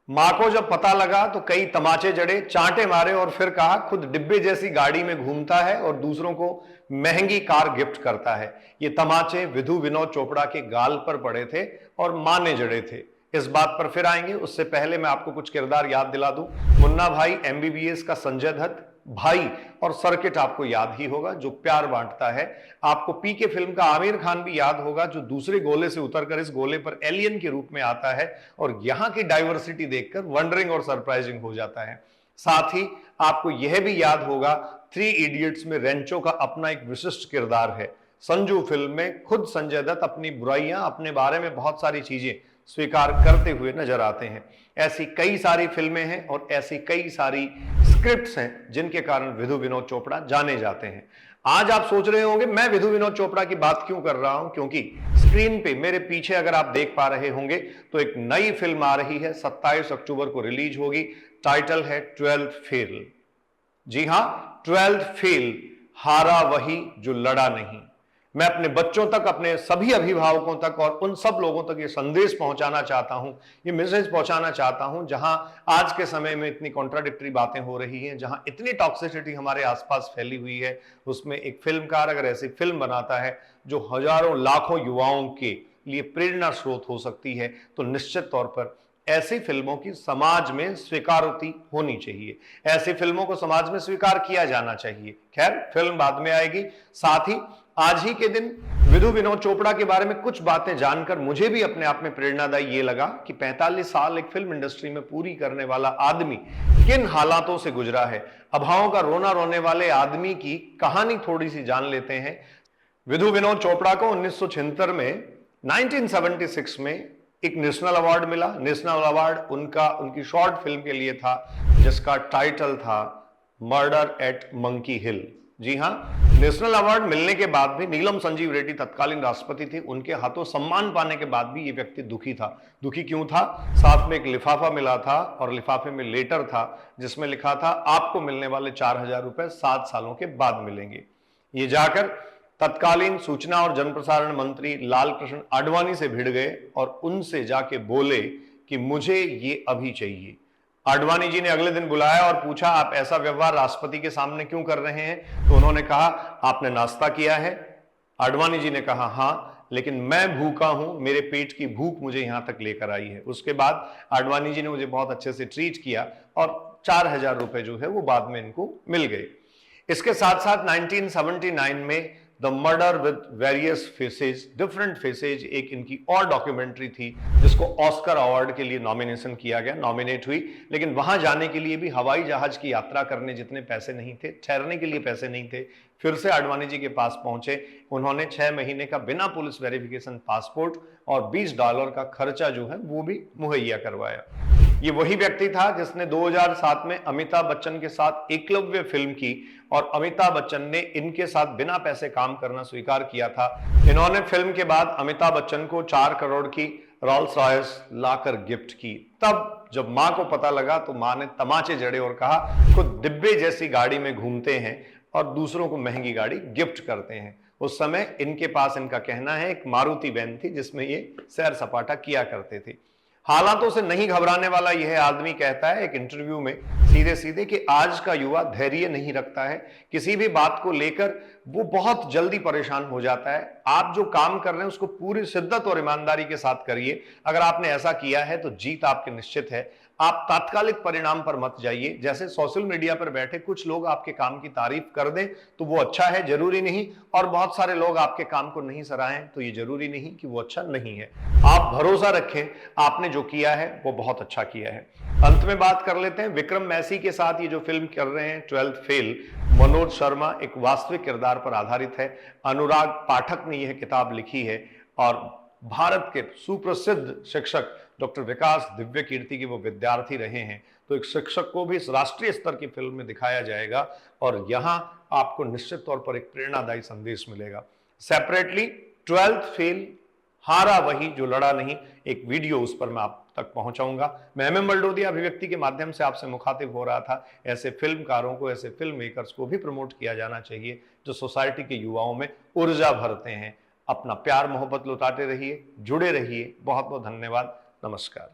मां को जब पता लगा तो कई तमाचे जड़े, चांटे मारे और फिर कहा खुद डिब्बे जैसी गाड़ी में घूमता है और दूसरों को महंगी कार गिफ्ट करता है। ये तमाचे विधु विनोद चोपड़ा के गाल पर पड़े थे और मां ने जड़े थे। इस बात पर फिर आएंगे, उससे पहले मैं आपको कुछ किरदार याद दिला दूं। मुन्ना भाई एमबीबीएस का संजय दत्त भाई और सर्किट आपको याद ही होगा जो प्यार बांटता है। आपको पीके फिल्म का आमिर खान भी याद होगा जो दूसरे गोले से उतरकर इस गोले पर एलियन के रूप में आता है और यहां की डाइवर्सिटी देखकर वंडरिंग और सरप्राइजिंग हो जाता है। साथ ही आपको यह भी याद होगा थ्री इडियट्स में रेंचो का अपना एक विशिष्ट किरदार है। संजू फिल्म में खुद संजय दत्त अपनी बुराइयां, अपने बारे में बहुत सारी चीजें स्वीकार करते हुए नजर आते हैं। ऐसी कई सारी फिल्में हैं और ऐसी कई सारी स्क्रिप्ट्स हैं जिनके कारण विधु विनोद चोपड़ा जाने जाते हैं। आज आप सोच रहे होंगे मैं विधु विनोद चोपड़ा की बात क्यों कर रहा हूं, क्योंकि स्क्रीन पे मेरे पीछे अगर आप देख पा रहे होंगे तो एक नई फिल्म आ रही है, 27 अक्टूबर को रिलीज होगी। टाइटल है 12th फेल। जी हां, 12th फेल, हारा वही जो लड़ा नहीं। मैं अपने बच्चों तक, अपने सभी अभिभावकों तक और उन सब लोगों तक ये संदेश पहुंचाना चाहता हूं, ये मैसेज पहुंचाना चाहता हूं, जहां आज के समय में इतनी कॉन्ट्राडिक्टरी बातें हो रही हैं, जहां इतनी टॉक्सिसिटी हमारे आसपास फैली हुई है, उसमें एक फिल्मकार अगर ऐसी फिल्म बनाता है जो हजारों लाखों युवाओं के लिए प्रेरणा स्रोत हो सकती है, तो निश्चित तौर पर ऐसी फिल्मों की समाज में स्वीकारोति होनी चाहिए। ऐसी फिल्मों को समाज में स्वीकार किया जाना चाहिए। खैर, फिल्म बाद में आएगी। साथ ही आज ही के दिन विधु विनोद चोपड़ा के बारे में कुछ बातें जानकर मुझे भी अपने आप में प्रेरणादायी ये लगा कि 45 साल एक फिल्म इंडस्ट्री में पूरी करने वाला आदमी किन हालातों से गुजरा है। अभावों का रोना रोने वाले आदमी की कहानी थोड़ी सी जान लेते हैं। विधु विनोद चोपड़ा को 1976 में 1976 में एक नेशनल अवार्ड मिला। नेशनल अवार्ड उनकी शॉर्ट फिल्म के लिए था जिसका टाइटल था मर्डर एट मंकी हिल। जी हां, नेशनल अवार्ड मिलने के बाद भी नीलम संजीव रेड्डी तत्कालीन राष्ट्रपति थे, उनके हाथों सम्मान पाने के बाद भी ये व्यक्ति दुखी था। दुखी क्यों था? साथ में एक लिफाफा मिला था और लिफाफे में लेटर था जिसमें लिखा था आपको मिलने वाले 4000 रुपए 7 सालों के बाद मिलेंगे। ये जाकर तत्कालीन सूचना और जनप्रसारण मंत्री लालकृष्ण आडवाणी से भिड़ गए और उनसे जाके बोले कि मुझे ये अभी चाहिए। आडवाणी जी ने अगले दिन बुलाया और पूछा आप ऐसा व्यवहार राष्ट्रपति के सामने क्यों कर रहे हैं? तो उन्होंने कहा आपने नाश्ता किया है? आडवाणी जी ने कहा हां, लेकिन मैं भूखा हूं, मेरे पेट की भूख मुझे यहां तक लेकर आई है। उसके बाद आडवाणी जी ने मुझे बहुत अच्छे से ट्रीट किया और 4000 रुपए जो है वो बाद में इनको मिल गए। इसके साथ साथ 1979 में the murder with various faces, different faces, एक इनकी और डॉक्यूमेंट्री थी जिसको ऑस्कर अवार्ड के लिए नॉमिनेशन किया गया, नॉमिनेट हुई, लेकिन वहां जाने के लिए भी हवाई जहाज की यात्रा करने जितने पैसे नहीं थे, ठहरने के लिए पैसे नहीं थे। फिर से आडवाणी जी के पास पहुंचे, उन्होंने 6 महीने का बिना पुलिस वेरिफिकेशन पासपोर्ट और $20 का खर्चा जो है वो भी मुहैया करवाया। ये वही व्यक्ति था जिसने 2007 में अमिताभ बच्चन के साथ एकलव्य फिल्म की और अमिताभ बच्चन ने इनके साथ बिना पैसे काम करना स्वीकार किया था। इन्होंने फिल्म के बाद अमिताभ बच्चन को 4 करोड़ की रॉल्स रॉयस लाकर गिफ्ट की। तब जब मां को पता लगा तो मां ने तमाचे जड़े और कहा खुद डिब्बे जैसी गाड़ी में घूमते हैं और दूसरों को महंगी गाड़ी गिफ्ट करते हैं। उस समय इनके पास, इनका कहना है, एक मारुति वैन थी जिसमें ये सैर सपाटा किया करते थे। हालातों से नहीं घबराने वाला यह आदमी कहता है एक इंटरव्यू में सीधे सीधे कि आज का युवा धैर्य नहीं रखता है, किसी भी बात को लेकर वो बहुत जल्दी परेशान हो जाता है। आप जो काम कर रहे हैं उसको पूरी शिद्दत और ईमानदारी के साथ करिए। अगर आपने ऐसा किया है तो जीत आपकी निश्चित है। आप तात्कालिक परिणाम पर मत जाइए। जैसे सोशल मीडिया पर बैठे कुछ लोग आपके काम की तारीफ कर दें तो वो अच्छा है, जरूरी नहीं, और बहुत सारे लोग आपके काम को नहीं सराहें तो ये जरूरी नहीं कि वो अच्छा नहीं है। आप भरोसा रखें, आपने जो किया है वो बहुत अच्छा किया है। अंत में बात कर लेते हैं विक्रम मैसी के साथ ये जो फिल्म कर रहे हैं 12th फेल। मनोज शर्मा एक वास्तविक किरदार पर आधारित है। अनुराग पाठक ने यह किताब लिखी है और भारत के सुप्रसिद्ध शिक्षक डॉक्टर विकास दिव्य कीर्ति के वो विद्यार्थी रहे हैं। तो एक शिक्षक को भी इस राष्ट्रीय स्तर की फिल्म में दिखाया जाएगा और यहां आपको निश्चित तौर पर एक प्रेरणादायी संदेश मिलेगा। सेपरेटली 12th फेल, हारा वही जो लड़ा नहीं, एक वीडियो उस पर मैं आप तक पहुंचाऊंगा। मैं एम बलडोदिया अभिव्यक्ति के माध्यम से आपसे मुखातिब हो रहा था। ऐसे फिल्मकारों को, ऐसे फिल्म मेकर्स को भी प्रमोट किया जाना चाहिए जो सोसाइटी के युवाओं में ऊर्जा भरते हैं। अपना प्यार मोहब्बत लुटाते रहिए, जुड़े रहिए। बहुत बहुत धन्यवाद। नमस्कार।